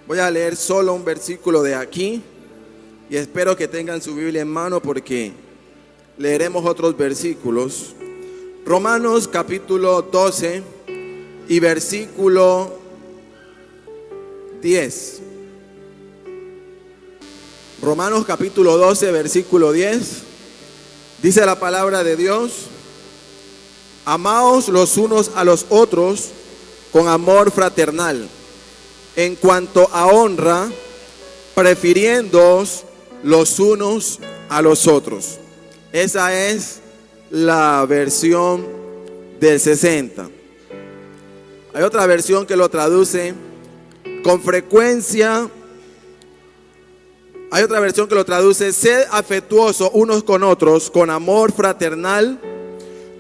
Voy a leer solo un versículo de aquí y espero que tengan su Biblia en mano porque leeremos otros versículos. Romanos capítulo 12 y versículo 10. Romanos capítulo 12, versículo 10. Dice la palabra de Dios: amaos los unos a los otros con amor fraternal, en cuanto a honra, prefiriéndoos los unos a los otros. Esa es la versión del 60. Hay otra versión que lo traduce con frecuencia. Hay otra versión que lo traduce: sed afectuosos unos con otros, con amor fraternal,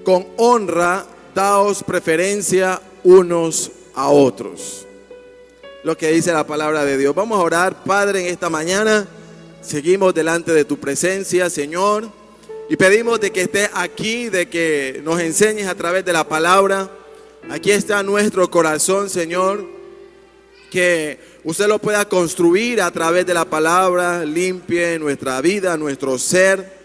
con honra, daos preferencia unos a otros. Lo que dice la palabra de Dios. Vamos a orar. Padre, en esta mañana seguimos delante de tu presencia, Señor, y pedimos de que estés aquí, de que nos enseñes a través de la palabra. Aquí está nuestro corazón, Señor, que usted lo pueda construir a través de la palabra, limpie nuestra vida, nuestro ser.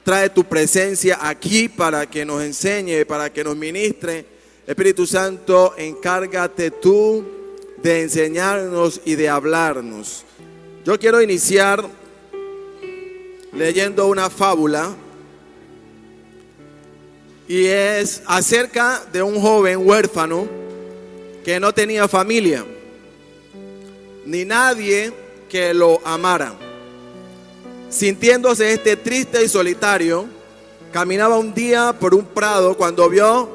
Trae tu presencia aquí para que nos enseñe, para que nos ministre. Espíritu Santo, encárgate tú de enseñarnos y de hablarnos. Yo quiero iniciar leyendo una fábula, y es acerca de un joven huérfano que no tenía familia ni nadie que lo amara. Sintiéndose triste y solitario, caminaba un día por un prado cuando vio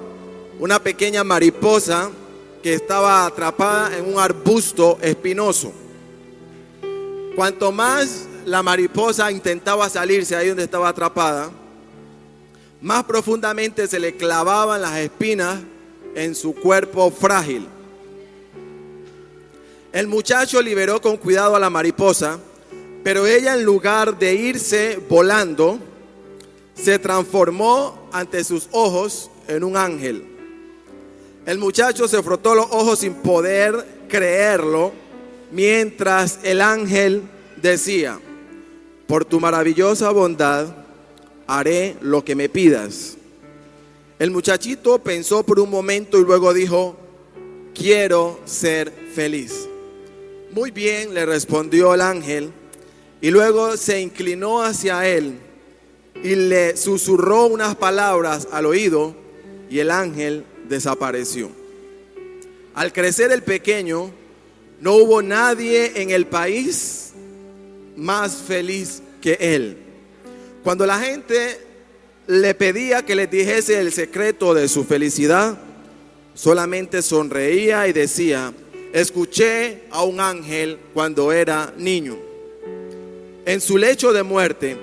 una pequeña mariposa que estaba atrapada en un arbusto espinoso. Cuanto más la mariposa intentaba salirse ahí donde estaba atrapada, más profundamente se le clavaban las espinas en su cuerpo frágil. El muchacho liberó con cuidado a la mariposa, pero ella, en lugar de irse volando, se transformó ante sus ojos en un ángel. El muchacho se frotó los ojos sin poder creerlo, mientras el ángel decía: por tu maravillosa bondad haré lo que me pidas. El muchachito pensó por un momento y luego dijo: quiero ser feliz. Muy bien, le respondió el ángel, y luego se inclinó hacia él y le susurró unas palabras al oído, y el ángel desapareció. Al crecer el pequeño, no hubo nadie en el país más feliz que él. Cuando la gente le pedía que le dijese el secreto de su felicidad, solamente sonreía y decía: escuché a un ángel cuando era niño. En su lecho de muerte,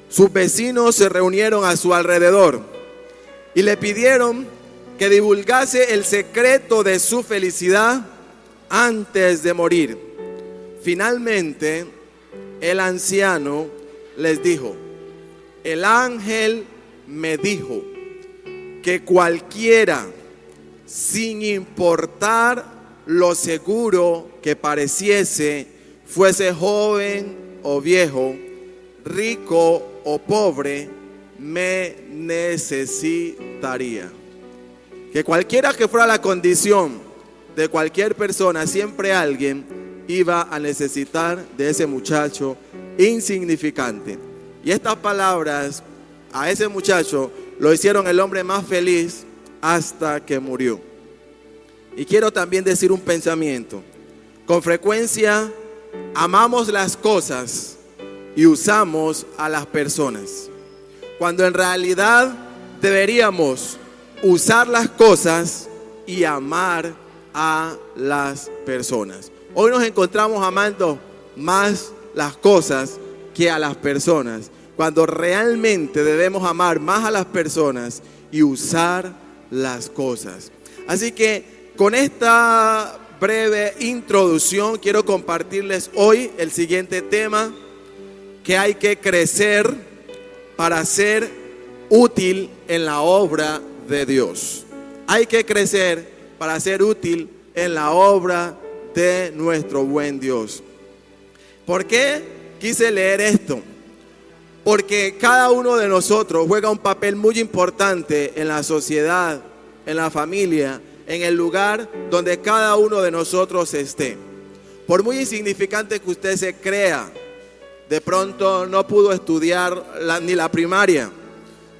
sus vecinos se reunieron a su alrededor y le pidieron que divulgase el secreto de su felicidad antes de morir. Finalmente, el anciano les dijo: el ángel me dijo que cualquiera, sin importar lo seguro que pareciese, fuese joven o viejo, rico o pobre, me necesitaría. Que cualquiera que fuera la condición de cualquier persona, siempre alguien iba a necesitar de ese muchacho insignificante. Y estas palabras a ese muchacho lo hicieron el hombre más feliz hasta que murió. Y quiero también decir un pensamiento. Con frecuencia amamos las cosas y usamos a las personas, cuando en realidad deberíamos usar las cosas y amar a las personas. Hoy nos encontramos amando más las cosas que a las personas, cuando realmente debemos amar más a las personas y usar las cosas. Así que con esta breve introducción quiero compartirles hoy el siguiente tema: que hay que crecer para ser útil en la obra de Dios. Hay que crecer para ser útil en la obra de nuestro buen Dios. ¿Por qué quise leer esto? Porque cada uno de nosotros juega un papel muy importante en la sociedad, en la familia, en el lugar donde cada uno de nosotros esté. Por muy insignificante que usted se crea, de pronto no pudo estudiar ni la primaria,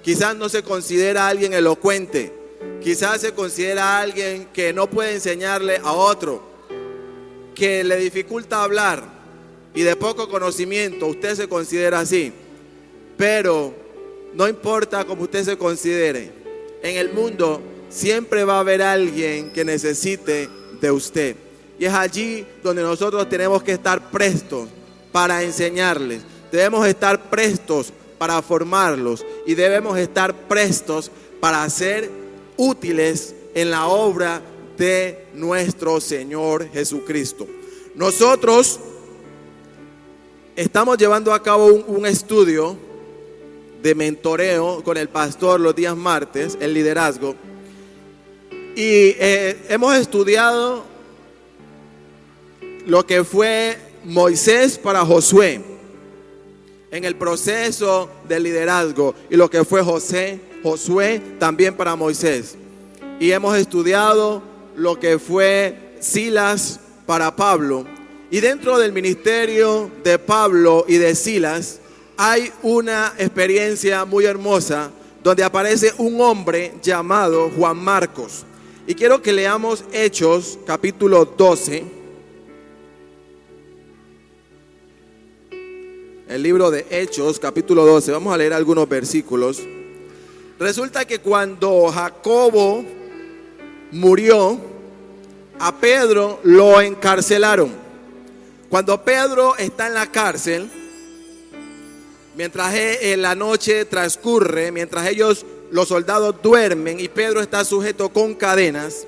quizás no se considera alguien elocuente, quizás se considera alguien que no puede enseñarle a otro, que le dificulta hablar y de poco conocimiento, usted se considera así. Pero no importa cómo usted se considere, en el mundo siempre va a haber alguien que necesite de usted. Y es allí donde nosotros tenemos que estar prestos para enseñarles. Debemos estar prestos para formarlos y debemos estar prestos para ser útiles en la obra de nuestro Señor Jesucristo. Nosotros estamos llevando a cabo un estudio de mentoreo con el pastor los días martes, el liderazgo. Y hemos estudiado lo que fue Moisés para Josué en el proceso del liderazgo y lo que fue Josué también para Moisés. Y hemos estudiado lo que fue Silas para Pablo. Y dentro del ministerio de Pablo y de Silas hay una experiencia muy hermosa donde aparece un hombre llamado Juan Marcos. Y quiero que leamos Hechos capítulo 12. El libro de Hechos capítulo 12. Vamos a leer algunos versículos. Resulta que cuando Jacobo murió, a Pedro lo encarcelaron. Cuando Pedro está en la cárcel, mientras la noche transcurre, mientras los soldados duermen y Pedro está sujeto con cadenas,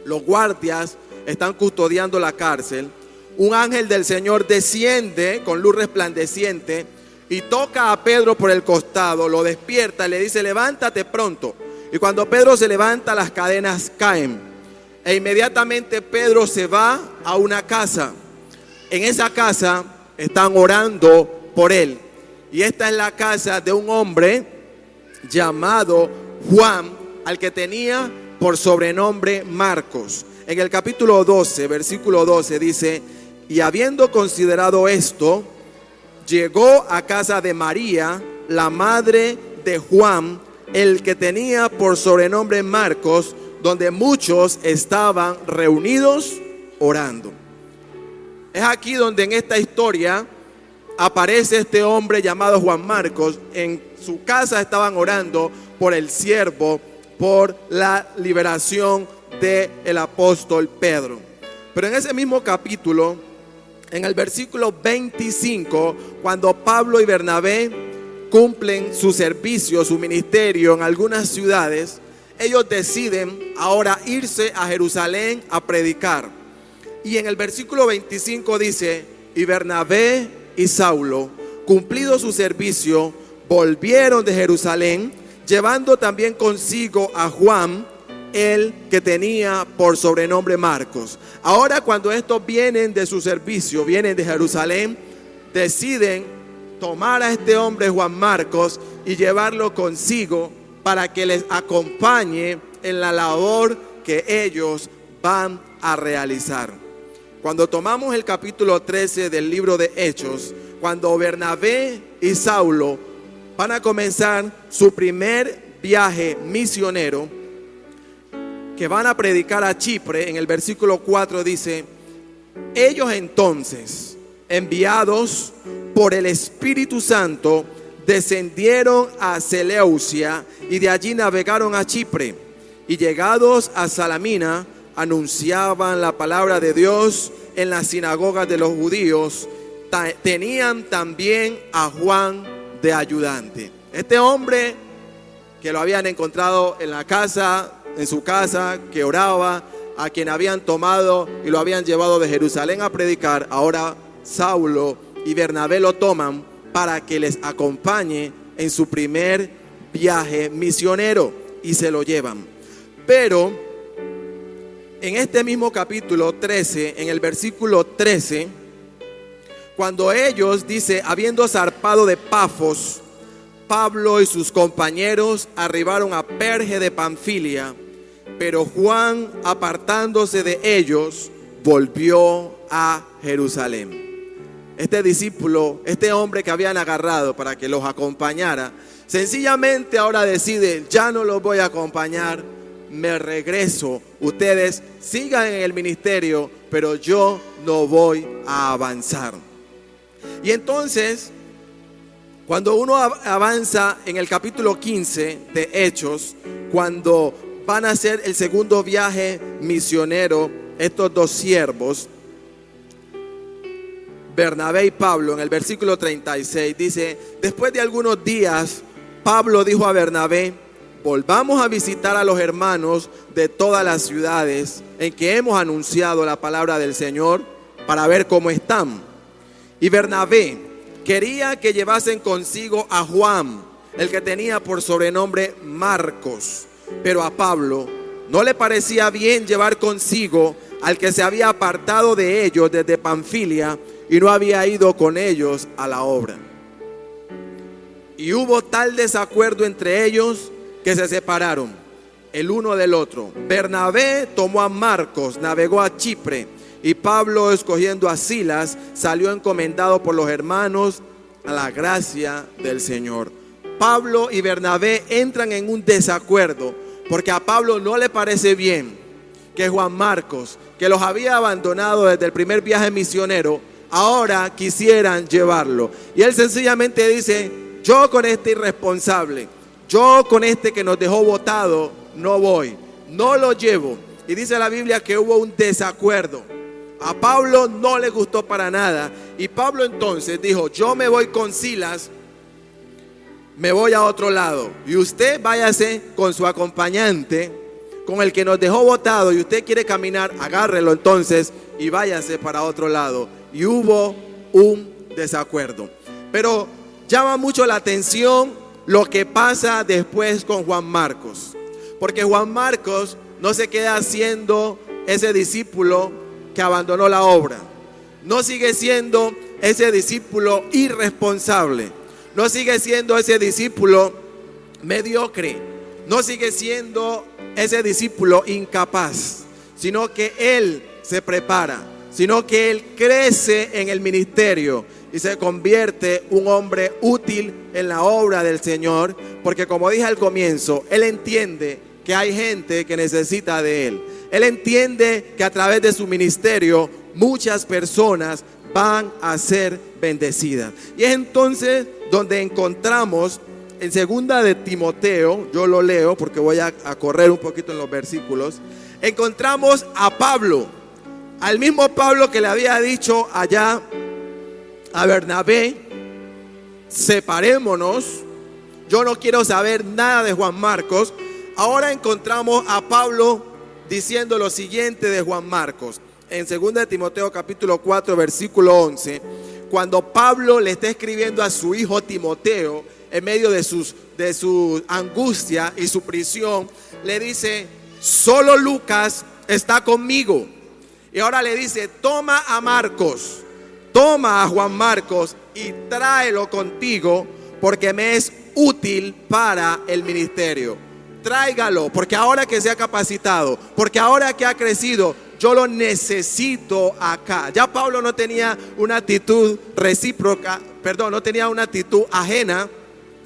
los guardias están custodiando la cárcel. Un ángel del Señor desciende con luz resplandeciente y toca a Pedro por el costado, lo despierta, le dice: levántate pronto. Y cuando Pedro se levanta, las cadenas caen. E inmediatamente Pedro se va a una casa. En esa casa están orando por él. Y esta es la casa de un hombre llamado Juan, al que tenía por sobrenombre Marcos. En el capítulo 12, versículo 12 dice: y habiendo considerado esto, llegó a casa de María, la madre de Juan, el que tenía por sobrenombre Marcos, donde muchos estaban reunidos orando. Es aquí donde en esta historia aparece este hombre llamado Juan Marcos. En su casa estaban orando por el siervo, por la liberación del apóstol Pedro. Pero en ese mismo capítulo, en el versículo 25, cuando Pablo y Bernabé cumplen su servicio, su ministerio en algunas ciudades, ellos deciden ahora irse a Jerusalén a predicar. Y en el versículo 25 dice: y Bernabé y Saulo, cumplido su servicio, volvieron de Jerusalén, llevando también consigo a Juan, el que tenía por sobrenombre Marcos. Ahora, cuando estos vienen de su servicio, vienen de Jerusalén, deciden tomar a este hombre Juan Marcos y llevarlo consigo para que les acompañe en la labor que ellos van a realizar. Cuando tomamos el capítulo 13 del libro de Hechos, cuando Bernabé y Saulo van a comenzar su primer viaje misionero, que van a predicar a Chipre, en el versículo 4 dice: ellos entonces, enviados por el Espíritu Santo, descendieron a Seleucia y de allí navegaron a Chipre, y llegados a Salamina, anunciaban la palabra de Dios en las sinagogas de los judíos. Tenían también a Juan de ayudante. Este hombre que lo habían encontrado en la casa, en su casa, que oraba, a quien habían tomado y lo habían llevado de Jerusalén a predicar, ahora Saulo y Bernabé lo toman para que les acompañe en su primer viaje misionero y se lo llevan. Pero en este mismo capítulo 13, en el versículo 13, cuando ellos, dice, habiendo zarpado de Pafos, Pablo y sus compañeros arribaron a Perge de Panfilia, pero Juan, apartándose de ellos, volvió a Jerusalén. Este discípulo, este hombre que habían agarrado para que los acompañara, sencillamente ahora decide: ya no los voy a acompañar, me regreso. Ustedes sigan en el ministerio, pero yo no voy a avanzar. Y entonces, cuando uno avanza en el capítulo 15 de Hechos, cuando van a hacer el segundo viaje misionero, estos dos siervos, Bernabé y Pablo, en el versículo 36 dice: después de algunos días, Pablo dijo a Bernabé: volvamos a visitar a los hermanos de todas las ciudades en que hemos anunciado la palabra del Señor, para ver cómo están. Y Bernabé quería que llevasen consigo a Juan, el que tenía por sobrenombre Marcos, pero a Pablo no le parecía bien llevar consigo al que se había apartado de ellos desde Panfilia y no había ido con ellos a la obra. Y hubo tal desacuerdo entre ellos que se separaron el uno del otro. Bernabé tomó a Marcos, navegó a Chipre, y Pablo, escogiendo a Silas, salió encomendado por los hermanos a la gracia del Señor. Pablo y Bernabé entran en un desacuerdo porque a Pablo no le parece bien que Juan Marcos, que los había abandonado desde el primer viaje misionero, ahora quisieran llevarlo. Y él sencillamente dice: yo con este irresponsable, yo con este que nos dejó botado, no voy, no lo llevo. Y dice la Biblia que hubo un desacuerdo. A Pablo no le gustó para nada. Y Pablo entonces dijo: yo me voy con Silas, me voy a otro lado, y usted váyase con su acompañante, con el que nos dejó botado, y usted quiere caminar, agárrelo entonces y váyase para otro lado. Y hubo un desacuerdo. Pero llama mucho la atención lo que pasa después con Juan Marcos, porque Juan Marcos no se queda siendo ese discípulo que abandonó la obra, no sigue siendo ese discípulo irresponsable, no sigue siendo ese discípulo mediocre, no sigue siendo ese discípulo incapaz, sino que él se prepara, sino que él crece en el ministerio y se convierte un hombre útil en la obra del Señor, porque como dije al comienzo, él entiende que hay gente que necesita de él. Él entiende que a través de su ministerio muchas personas van a ser bendecidas. Y es entonces donde encontramos en segunda de Timoteo, yo lo leo porque voy a correr un poquito en los versículos, encontramos a Pablo, al mismo Pablo que le había dicho allá a Bernabé: separémonos, yo no quiero saber nada de Juan Marcos. Ahora encontramos a Pablo diciendo lo siguiente de Juan Marcos en 2 de Timoteo capítulo 4 versículo 11, cuando Pablo le está escribiendo a su hijo Timoteo en medio de su angustia y su prisión. Le dice: solo Lucas está conmigo. Y ahora le dice: toma a Marcos, toma a Juan Marcos y tráelo contigo, porque me es útil para el ministerio. Tráigalo, porque ahora que se ha capacitado, porque ahora que ha crecido, yo lo necesito acá. Ya Pablo no tenía una actitud recíproca, no tenía una actitud ajena,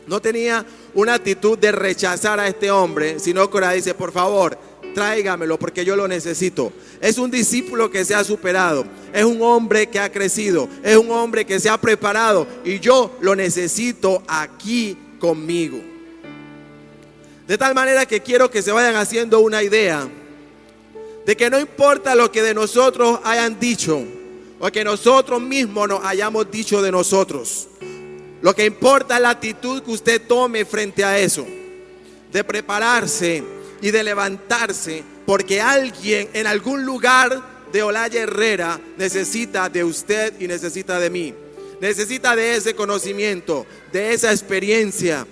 no tenía una actitud de rechazar a este hombre, sino que ahora dice: por favor, tráigamelo porque yo lo necesito. Es un discípulo que se ha superado, es un hombre que ha crecido, es un hombre que se ha preparado y yo lo necesito aquí conmigo. De tal manera que quiero que se vayan haciendo una idea de que no importa lo que de nosotros hayan dicho o que nosotros mismos nos hayamos dicho de nosotros. Lo que importa es la actitud que usted tome frente a eso, de prepararse y de levantarse, porque alguien en algún lugar de Olaya Herrera necesita de usted y necesita de mí. Necesita de ese conocimiento, de esa experiencia,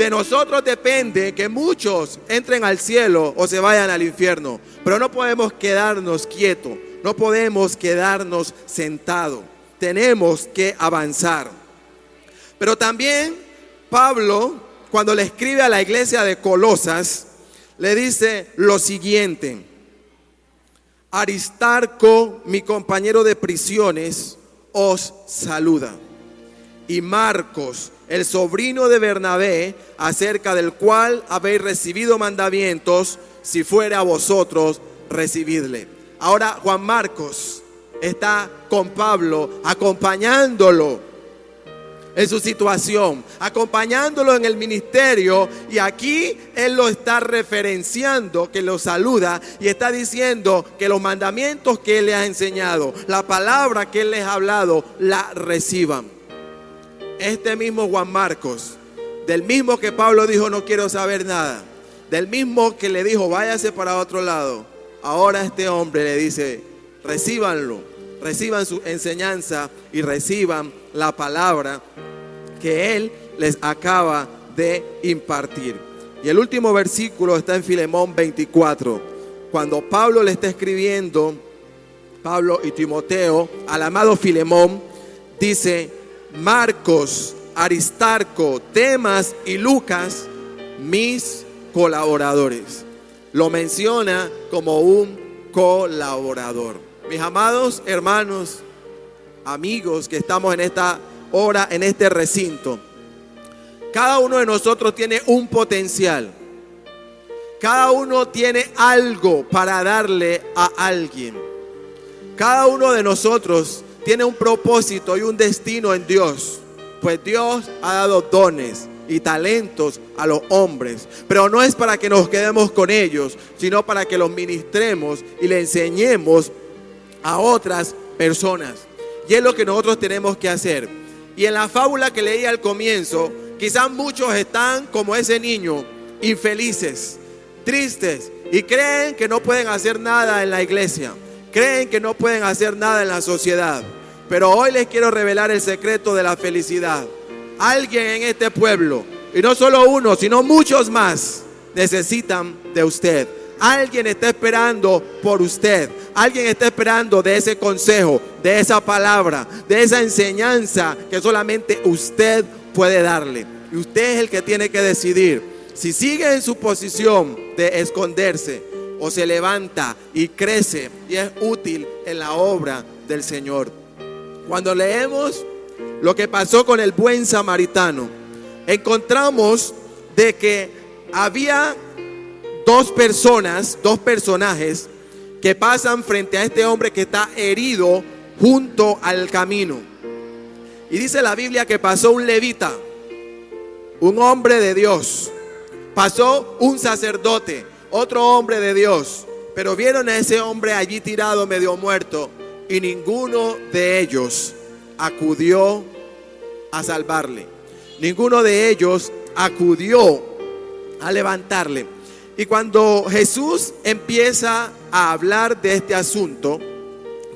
De nosotros depende que muchos entren al cielo o se vayan al infierno. Pero no podemos quedarnos quietos, no podemos quedarnos sentados. Tenemos que avanzar. Pero también Pablo, cuando le escribe a la iglesia de Colosas, le dice lo siguiente: Aristarco, mi compañero de prisiones, os saluda. Y Marcos, el sobrino de Bernabé, acerca del cual habéis recibido mandamientos, si fuere a vosotros, recibidle. Ahora Juan Marcos está con Pablo, acompañándolo en su situación, acompañándolo en el ministerio, y aquí él lo está referenciando, que lo saluda y está diciendo que los mandamientos que él les ha enseñado, la palabra que él les ha hablado, la reciban. Este mismo Juan Marcos, del mismo que Pablo dijo no quiero saber nada, del mismo que le dijo váyase para otro lado, ahora este hombre le dice recíbanlo, reciban su enseñanza y reciban la palabra que él les acaba de impartir. Y el último versículo está en Filemón 24, cuando Pablo le está escribiendo, Pablo y Timoteo, al amado Filemón, dice: Marcos, Aristarco, Demas y Lucas, mis colaboradores. Lo menciona como un colaborador. Mis amados hermanos, amigos que estamos en esta hora, en este recinto, cada uno de nosotros tiene un potencial. Cada uno tiene algo para darle a alguien. Cada uno de nosotros tiene un propósito y un destino en Dios, pues Dios ha dado dones y talentos a los hombres, pero no es para que nos quedemos con ellos, sino para que los ministremos y le enseñemos a otras personas. Y es lo que nosotros tenemos que hacer. Y en la fábula que leí al comienzo, quizás muchos están como ese niño, infelices, tristes, y creen que no pueden hacer nada en la iglesia. Creen que no pueden hacer nada en la sociedad. Pero hoy les quiero revelar el secreto de la felicidad. Alguien en este pueblo, y no solo uno, sino muchos más, necesitan de usted. Alguien está esperando por usted. Alguien está esperando de ese consejo, de esa palabra, de esa enseñanza que solamente usted puede darle. Y usted es el que tiene que decidir si sigue en su posición de esconderse o se levanta y crece y es útil en la obra del Señor. Cuando leemos lo que pasó con el buen samaritano, encontramos de que había dos personajes que pasan frente a este hombre que está herido junto al camino. Y dice la Biblia que pasó un levita, un hombre de Dios, pasó un sacerdote, otro hombre de Dios, pero vieron a ese hombre allí tirado medio muerto y ninguno de ellos acudió a salvarle. Ninguno de ellos acudió a levantarle. Y cuando Jesús empieza a hablar de este asunto,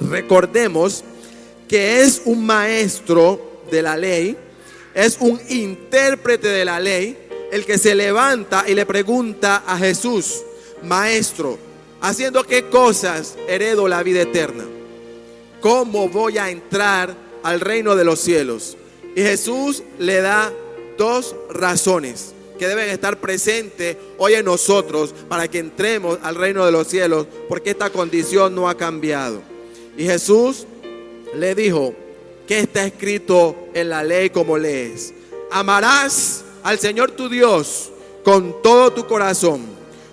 recordemos que es un maestro de la ley, es un intérprete de la ley, el que se levanta y le pregunta a Jesús: Maestro, ¿haciendo qué cosas heredo la vida eterna? ¿Cómo voy a entrar al reino de los cielos? Y Jesús le da dos razones que deben estar presentes hoy en nosotros para que entremos al reino de los cielos, porque esta condición no ha cambiado. Y Jesús le dijo: ¿qué está escrito en la ley como lees? Amarás al Señor tu Dios con todo tu corazón,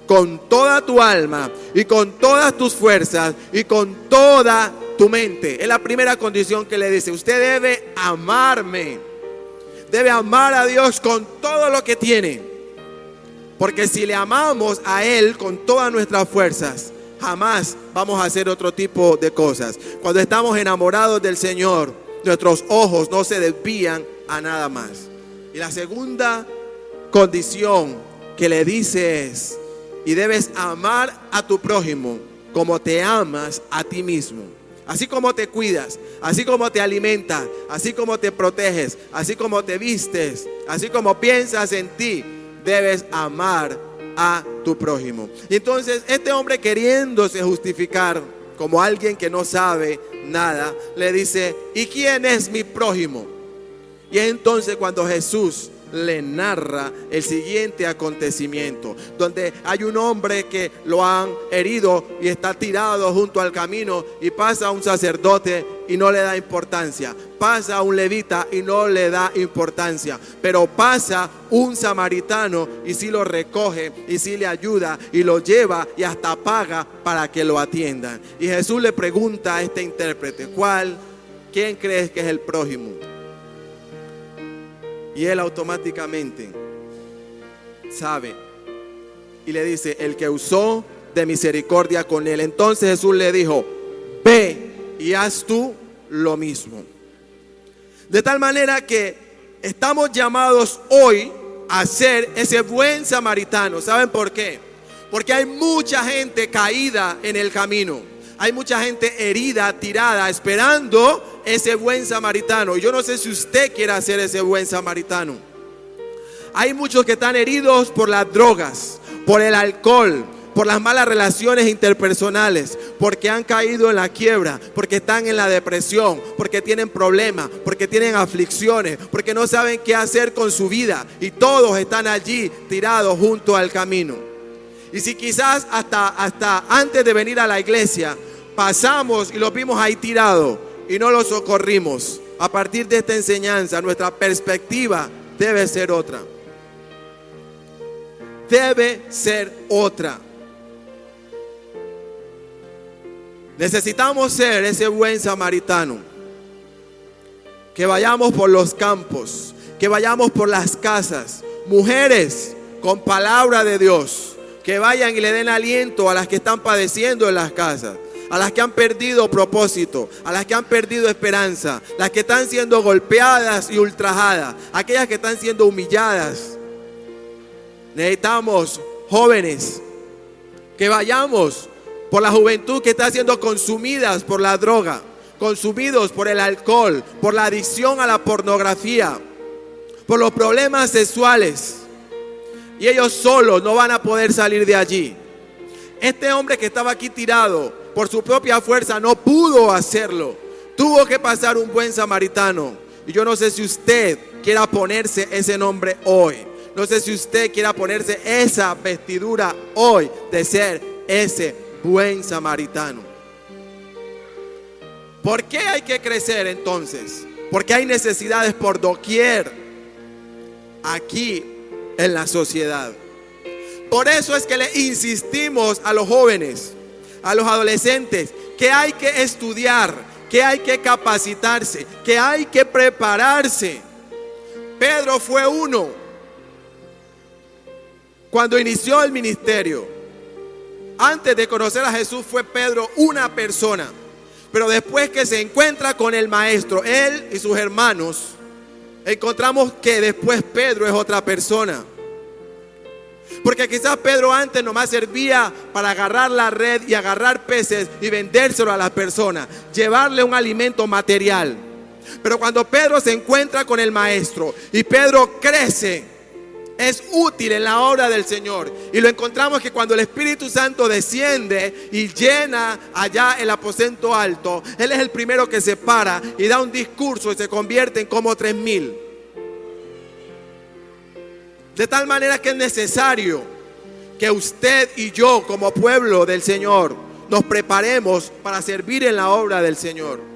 con toda tu alma y con todas tus fuerzas y con toda tu mente. Es la primera condición que le dice. Usted debe amarme, debe amar a Dios con todo lo que tiene, porque si le amamos a Él con todas nuestras fuerzas, jamás vamos a hacer otro tipo de cosas. Cuando estamos enamorados del Señor, nuestros ojos no se desvían a nada más. Y la segunda condición que le dice es: y debes amar a tu prójimo como te amas a ti mismo. Así como te cuidas, así como te alimentas, así como te proteges, así como te vistes, así como piensas en ti, debes amar a tu prójimo. Y entonces este hombre, queriéndose justificar como alguien que no sabe nada, le dice: ¿y quién es mi prójimo? Y es entonces cuando Jesús le narra el siguiente acontecimiento, donde hay un hombre que lo han herido y está tirado junto al camino, y pasa un sacerdote y no le da importancia, pasa un levita y no le da importancia, pero pasa un samaritano y sí lo recoge y sí le ayuda y lo lleva y hasta paga para que lo atiendan. Y Jesús le pregunta a este intérprete: ¿quién crees que es el prójimo? Y él automáticamente sabe y le dice: el que usó de misericordia con él. Entonces Jesús le dijo: ve y haz tú lo mismo. De tal manera que estamos llamados hoy a ser ese buen samaritano. ¿Saben por qué? Porque hay mucha gente caída en el camino. Hay mucha gente herida, tirada, esperando ese buen samaritano. Y yo no sé si usted quiere ser ese buen samaritano. Hay muchos que están heridos por las drogas, por el alcohol, por las malas relaciones interpersonales, porque han caído en la quiebra, porque están en la depresión, porque tienen problemas, porque tienen aflicciones, porque no saben qué hacer con su vida. Y todos están allí tirados junto al camino. Y si quizás hasta antes de venir a la iglesia pasamos y los vimos ahí tirados y no los socorrimos, a partir de esta enseñanza nuestra perspectiva debe ser otra. Debe ser otra. Necesitamos ser ese buen samaritano. Que vayamos por los campos, que vayamos por las casas, mujeres con palabra de Dios, que vayan y le den aliento a las que están padeciendo en las casas, a las que han perdido propósito, a las que han perdido esperanza, las que están siendo golpeadas y ultrajadas, aquellas que están siendo humilladas. Necesitamos jóvenes que vayamos por la juventud que está siendo consumidas por la droga, consumidos por el alcohol, por la adicción a la pornografía, por los problemas sexuales. Y ellos solos no van a poder salir de allí. Este hombre que estaba aquí tirado, por su propia fuerza no pudo hacerlo. Tuvo que pasar un buen samaritano. Y yo no sé si usted quiera ponerse ese nombre hoy. No sé si usted quiera ponerse esa vestidura hoy de ser ese buen samaritano. ¿Por qué hay que crecer entonces? Porque hay necesidades por doquier aquí en la sociedad. Por eso es que le insistimos a los jóvenes, a los adolescentes, que hay que estudiar, que hay que capacitarse, que hay que prepararse. Pedro fue uno. Cuando inició el ministerio, antes de conocer a Jesús, fue Pedro una persona. Pero después que se encuentra con el maestro, él y sus hermanos, encontramos que después Pedro es otra persona. Porque quizás Pedro antes nomás servía para agarrar la red y agarrar peces y vendérselo a las personas, llevarle un alimento material. Pero cuando Pedro se encuentra con el maestro y Pedro crece, es útil en la obra del Señor. Y lo encontramos que cuando el Espíritu Santo desciende y llena allá el aposento alto, Él es el primero que se para y da un discurso y se convierte en como 3,000. De tal manera que es necesario que usted y yo como pueblo del Señor nos preparemos para servir en la obra del Señor.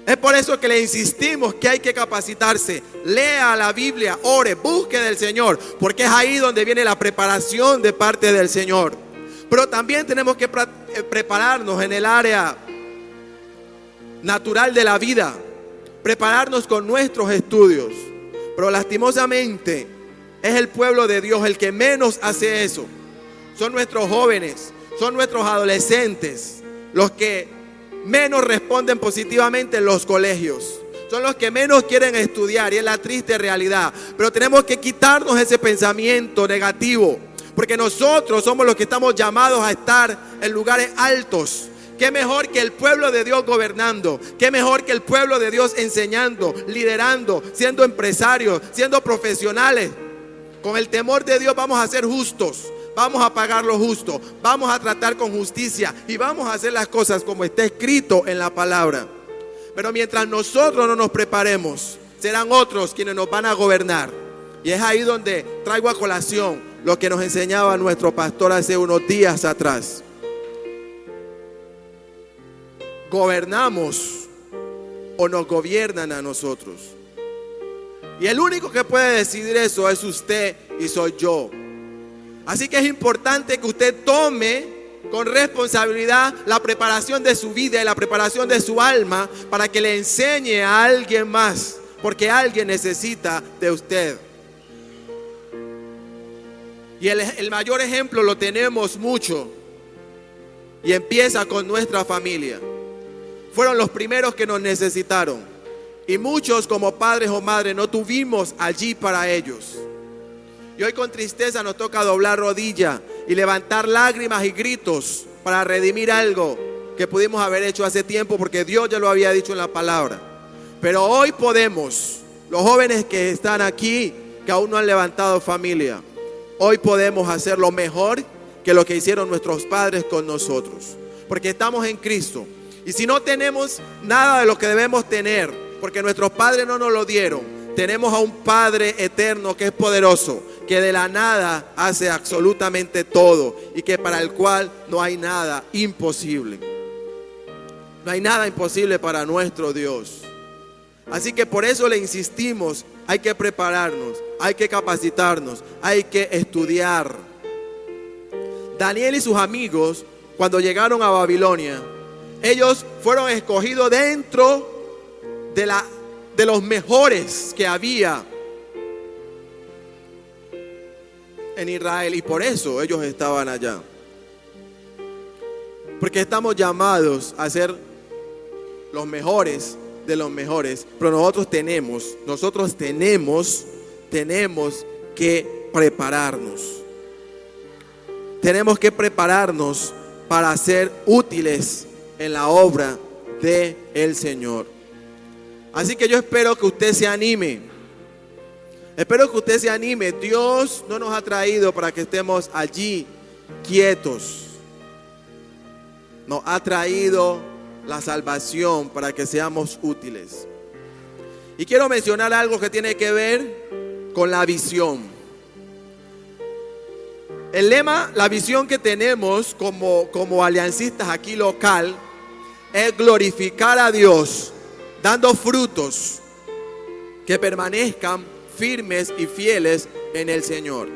Es por eso que le insistimos que hay que capacitarse. Lea la Biblia, ore, busque del Señor, porque es ahí donde viene la preparación de parte del Señor. Pero también tenemos que prepararnos en el área natural de la vida, prepararnos con nuestros estudios. Pero lastimosamente es el pueblo de Dios el que menos hace eso. Son nuestros jóvenes, son nuestros adolescentes los que menos responden positivamente en los colegios. Son los que menos quieren estudiar y es la triste realidad. Pero tenemos que quitarnos ese pensamiento negativo, porque nosotros somos los que estamos llamados a estar en lugares altos. Qué mejor que el pueblo de Dios gobernando. Qué mejor que el pueblo de Dios enseñando, liderando, siendo empresarios, siendo profesionales. Con el temor de Dios vamos a ser justos, vamos a pagar lo justo, vamos a tratar con justicia y vamos a hacer las cosas como está escrito en la palabra. Pero mientras nosotros no nos preparemos, serán otros quienes nos van a gobernar. Y es ahí donde traigo a colación lo que nos enseñaba nuestro pastor hace unos días atrás. ¿Gobernamos o nos gobiernan a nosotros? Y el único que puede decidir eso es usted y soy yo. Así que es importante que usted tome con responsabilidad la preparación de su vida y la preparación de su alma para que le enseñe a alguien más, porque alguien necesita de usted. Y el mayor ejemplo lo tenemos mucho y empieza con nuestra familia. Fueron los primeros que nos necesitaron y muchos como padres o madres no tuvimos allí para ellos. Y hoy con tristeza nos toca doblar rodilla y levantar lágrimas y gritos para redimir algo que pudimos haber hecho hace tiempo, porque Dios ya lo había dicho en la palabra. Pero hoy podemos, los jóvenes que están aquí, que aún no han levantado familia, hoy podemos hacer lo mejor que lo que hicieron nuestros padres con nosotros, porque estamos en Cristo. Y si no tenemos nada de lo que debemos tener, porque nuestros padres no nos lo dieron, tenemos a un Padre eterno que es poderoso, que de la nada hace absolutamente todo y que para el cual no hay nada imposible. No hay nada imposible para nuestro Dios. Así que por eso le insistimos, hay que prepararnos, hay que capacitarnos, hay que estudiar. Daniel y sus amigos, cuando llegaron a Babilonia, ellos fueron escogidos dentro de los mejores que había en Israel, y por eso ellos estaban allá. Porque estamos llamados a ser los mejores de los mejores, pero nosotros tenemos que prepararnos. Tenemos que prepararnos para ser útiles en la obra del Señor. Así que yo espero que usted se anime. Espero que usted se anime. Dios no nos ha traído para que estemos allí quietos. Nos ha traído la salvación para que seamos útiles. Y quiero mencionar algo que tiene que ver con la visión. El lema, la visión que tenemos como aliancistas aquí local, es glorificar a Dios, dando frutos que permanezcan firmes y fieles en el Señor.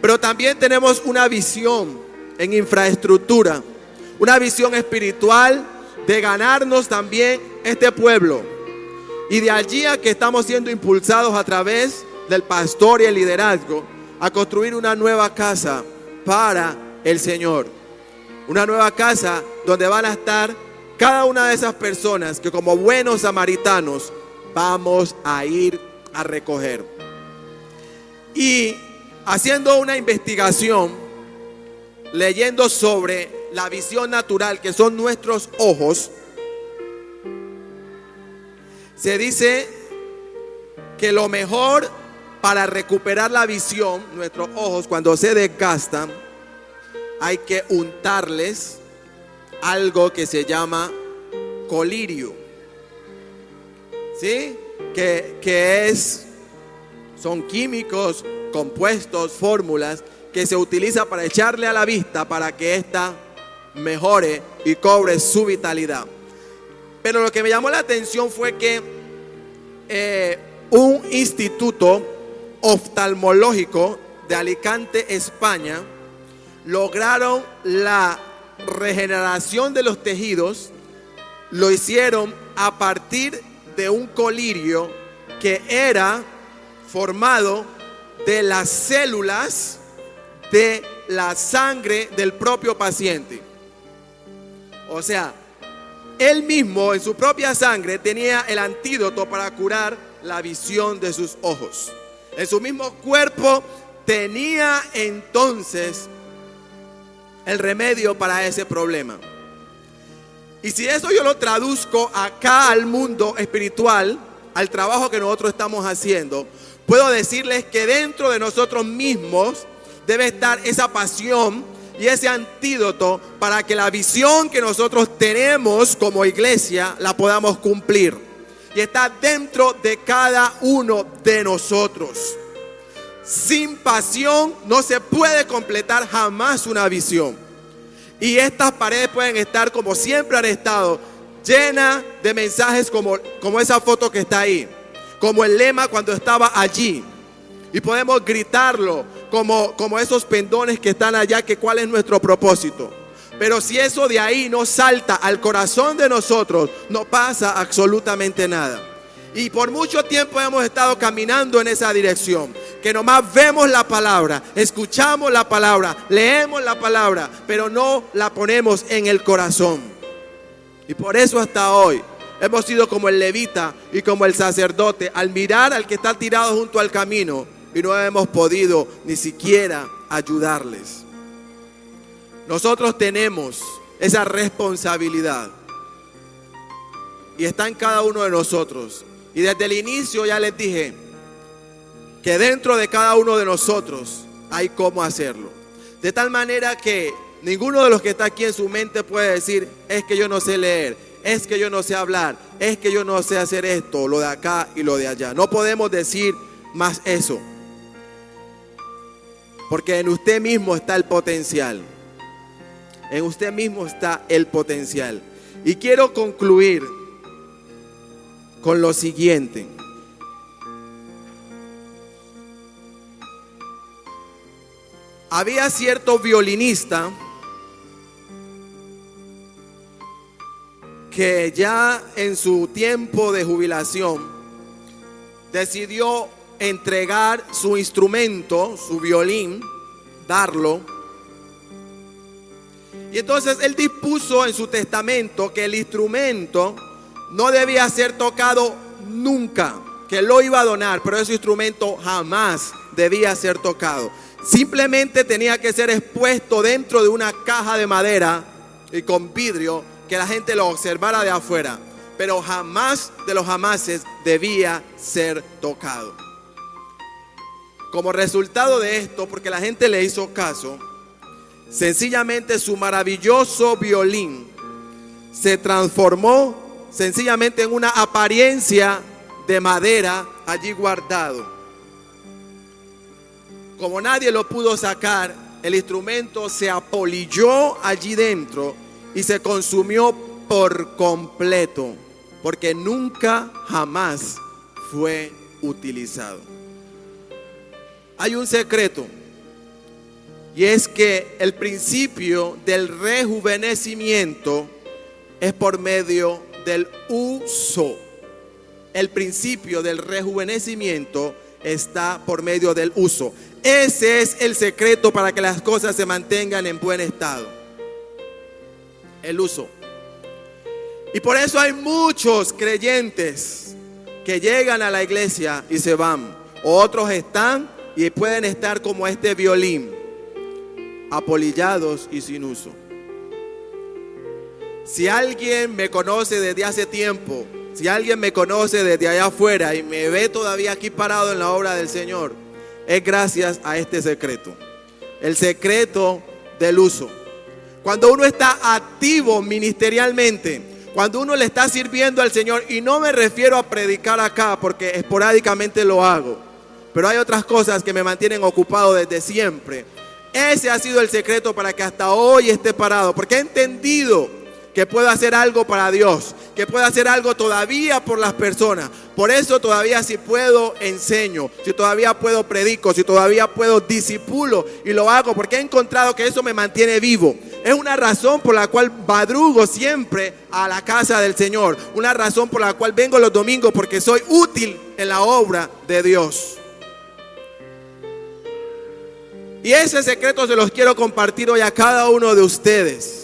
Pero también tenemos una visión en infraestructura, una visión espiritual de ganarnos también este pueblo. Y de allí a que estamos siendo impulsados a través del pastor y el liderazgo a construir una nueva casa para el Señor. Una nueva casa donde van a estar cada una de esas personas que como buenos samaritanos vamos a ir a recoger. Y haciendo una investigación, leyendo sobre la visión natural que son nuestros ojos, se dice que lo mejor para recuperar la visión, nuestros ojos cuando se desgastan, hay que untarles algo que se llama colirio, ¿sí? Son químicos, compuestos, fórmulas que se utiliza para echarle a la vista para que ésta mejore y cobre su vitalidad. Pero lo que me llamó la atención fue que un instituto oftalmológico de Alicante, España, lograron la regeneración de los tejidos. Lo hicieron a partir de un colirio que era formado de las células de la sangre del propio paciente. O sea, él mismo en su propia sangre tenía el antídoto para curar la visión de sus ojos. En su mismo cuerpo tenía entonces el remedio para ese problema. Y si eso yo lo traduzco acá al mundo espiritual, al trabajo que nosotros estamos haciendo, puedo decirles que dentro de nosotros mismos debe estar esa pasión y ese antídoto para que la visión que nosotros tenemos como iglesia la podamos cumplir. Y está dentro de cada uno de nosotros. Sin pasión no se puede completar jamás una visión. Y estas paredes pueden estar como siempre han estado, llenas de mensajes como esa foto que está ahí, como el lema cuando estaba allí. Y podemos gritarlo como esos pendones que están allá, que cuál es nuestro propósito. Pero si eso de ahí no salta al corazón de nosotros, no pasa absolutamente nada. Y por mucho tiempo hemos estado caminando en esa dirección, que nomás vemos la palabra, escuchamos la palabra, leemos la palabra, pero no la ponemos en el corazón. Y por eso hasta hoy hemos sido como el levita y como el sacerdote, al mirar al que está tirado junto al camino, y no hemos podido ni siquiera ayudarles. Nosotros tenemos esa responsabilidad y está en cada uno de nosotros. Y desde el inicio ya les dije que dentro de cada uno de nosotros hay cómo hacerlo. De tal manera que ninguno de los que está aquí en su mente puede decir: es que yo no sé leer, es que yo no sé hablar, es que yo no sé hacer esto, lo de acá y lo de allá. No podemos decir más eso, porque en usted mismo está el potencial. En usted mismo está el potencial. Y quiero concluir con lo siguiente. Había cierto violinista que ya en su tiempo de jubilación decidió entregar su instrumento, su violín, darlo. Y entonces él dispuso en su testamento que el instrumento no debía ser tocado nunca, que lo iba a donar, pero ese instrumento jamás debía ser tocado. Simplemente tenía que ser expuesto dentro de una caja de madera y con vidrio, que la gente lo observara de afuera, pero jamás de los jamases debía ser tocado. Como resultado de esto, porque la gente le hizo caso, sencillamente su maravilloso violín se transformó sencillamente en una apariencia de madera allí guardado. Como nadie lo pudo sacar, el instrumento se apolilló allí dentro y se consumió por completo, porque nunca jamás fue utilizado. Hay un secreto, y es que el principio del rejuvenecimiento es por medio del uso. El principio del rejuvenecimiento está por medio del uso. Ese es el secreto para que las cosas se mantengan en buen estado. El uso. Y por eso hay muchos creyentes que llegan a la iglesia y se van. Otros están y pueden estar como este violín, apolillados y sin uso. Si alguien me conoce desde hace tiempo, si alguien me conoce desde allá afuera y me ve todavía aquí parado en la obra del Señor, es gracias a este secreto. El secreto del uso. Cuando uno está activo ministerialmente, cuando uno le está sirviendo al Señor, y no me refiero a predicar acá porque esporádicamente lo hago, pero hay otras cosas que me mantienen ocupado desde siempre. Ese ha sido el secreto para que hasta hoy esté parado, porque he entendido que puedo hacer algo para Dios, que puedo hacer algo todavía por las personas. Por eso todavía si puedo enseño, si todavía puedo predico, si todavía puedo discipulo, y lo hago porque he encontrado que eso me mantiene vivo. Es una razón por la cual madrugo siempre a la casa del Señor, una razón por la cual vengo los domingos, porque soy útil en la obra de Dios. Y ese secreto se los quiero compartir hoy a cada uno de ustedes.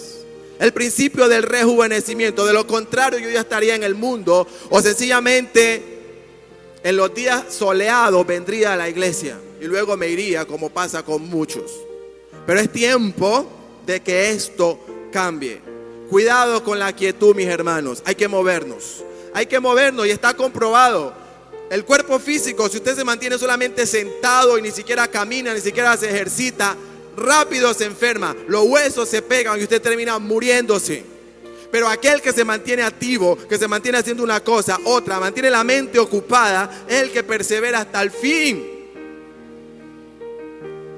El principio del rejuvenecimiento. De lo contrario, yo ya estaría en el mundo, o sencillamente en los días soleados vendría a la iglesia y luego me iría, como pasa con muchos. Pero es tiempo de que esto cambie. Cuidado con la quietud, mis hermanos. Hay que movernos y está comprobado. El cuerpo físico, si usted se mantiene solamente sentado y ni siquiera camina, ni siquiera se ejercita, rápido se enferma, los huesos se pegan y usted termina muriéndose. Pero aquel que se mantiene activo, que se mantiene haciendo una cosa, otra, mantiene la mente ocupada, es el que persevera hasta el fin.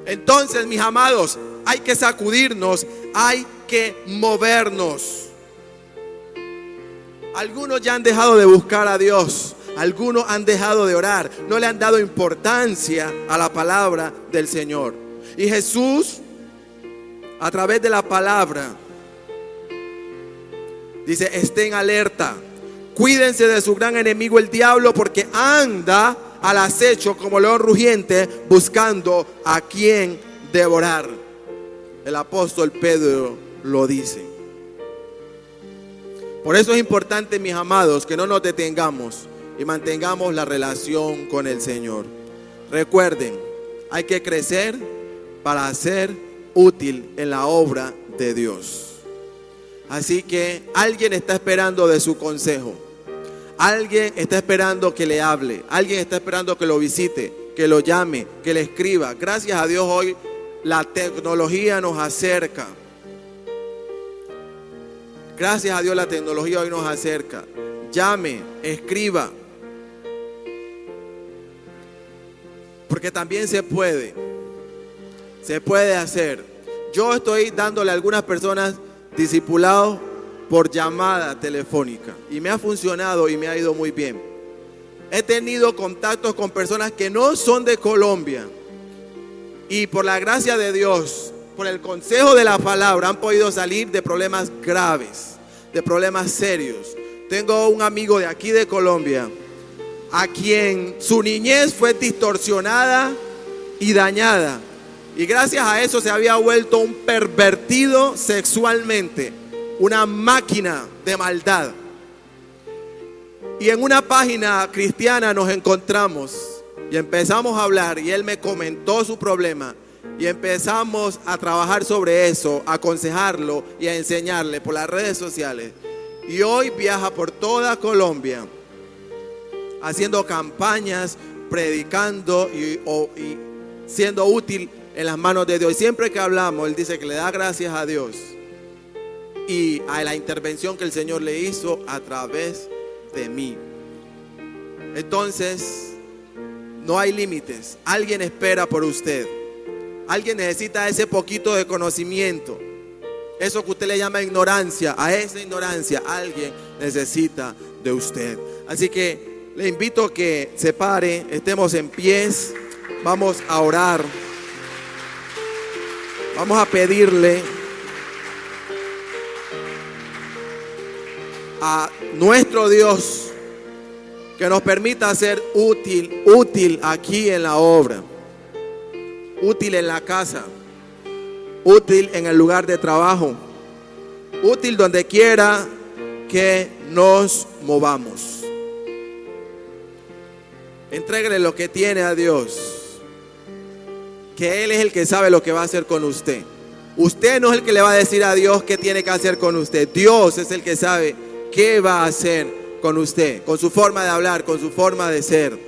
Entonces, mis amados, hay que sacudirnos, hay que movernos. Algunos ya han dejado de buscar a Dios, algunos han dejado de orar, no le han dado importancia a la palabra del Señor. Y Jesús, a través de la palabra, dice: estén alerta, cuídense de su gran enemigo el diablo, porque anda al acecho como león rugiente, buscando a quien devorar. El apóstol Pedro lo dice. Por eso es importante, mis amados, que no nos detengamos y mantengamos la relación con el Señor. Recuerden, hay que crecer para ser útil en la obra de Dios. Así que alguien está esperando de su consejo. Alguien está esperando que le hable. Alguien está esperando que lo visite, que lo llame, que le escriba. Gracias a Dios hoy la tecnología nos acerca. Gracias a Dios la tecnología hoy nos acerca. Llame, escriba. Porque también se puede hacer. Yo estoy dándole a algunas personas discipulados por llamada telefónica y me ha funcionado y me ha ido muy bien. He tenido contactos con personas que no son de Colombia y por la gracia de Dios, por el consejo de la palabra, han podido salir de problemas graves, de problemas serios. Tengo un amigo de aquí de Colombia a quien su niñez fue distorsionada y dañada, y gracias a eso se había vuelto un pervertido sexualmente, una máquina de maldad. Y en una página cristiana nos encontramos y empezamos a hablar, y él me comentó su problema y empezamos a trabajar sobre eso, a aconsejarlo y a enseñarle por las redes sociales. Y hoy viaja por toda Colombia haciendo campañas, predicando y siendo útil en las manos de Dios. Y siempre que hablamos, él dice que le da gracias a Dios y a la intervención que el Señor le hizo a través de mí. Entonces, no hay límites. Alguien espera por usted. Alguien necesita ese poquito de conocimiento. Eso que usted le llama ignorancia, a esa ignorancia alguien necesita de usted. Así que le invito a que se pare, estemos en pies, vamos a orar. Vamos a pedirle a nuestro Dios que nos permita ser útil aquí en la obra, útil en la casa, útil en el lugar de trabajo, útil donde quiera que nos movamos. Entréguele lo que tiene a Dios, que Él es el que sabe lo que va a hacer con usted. Usted no es el que le va a decir a Dios qué tiene que hacer con usted. Dios es el que sabe qué va a hacer con usted, con su forma de hablar, con su forma de ser.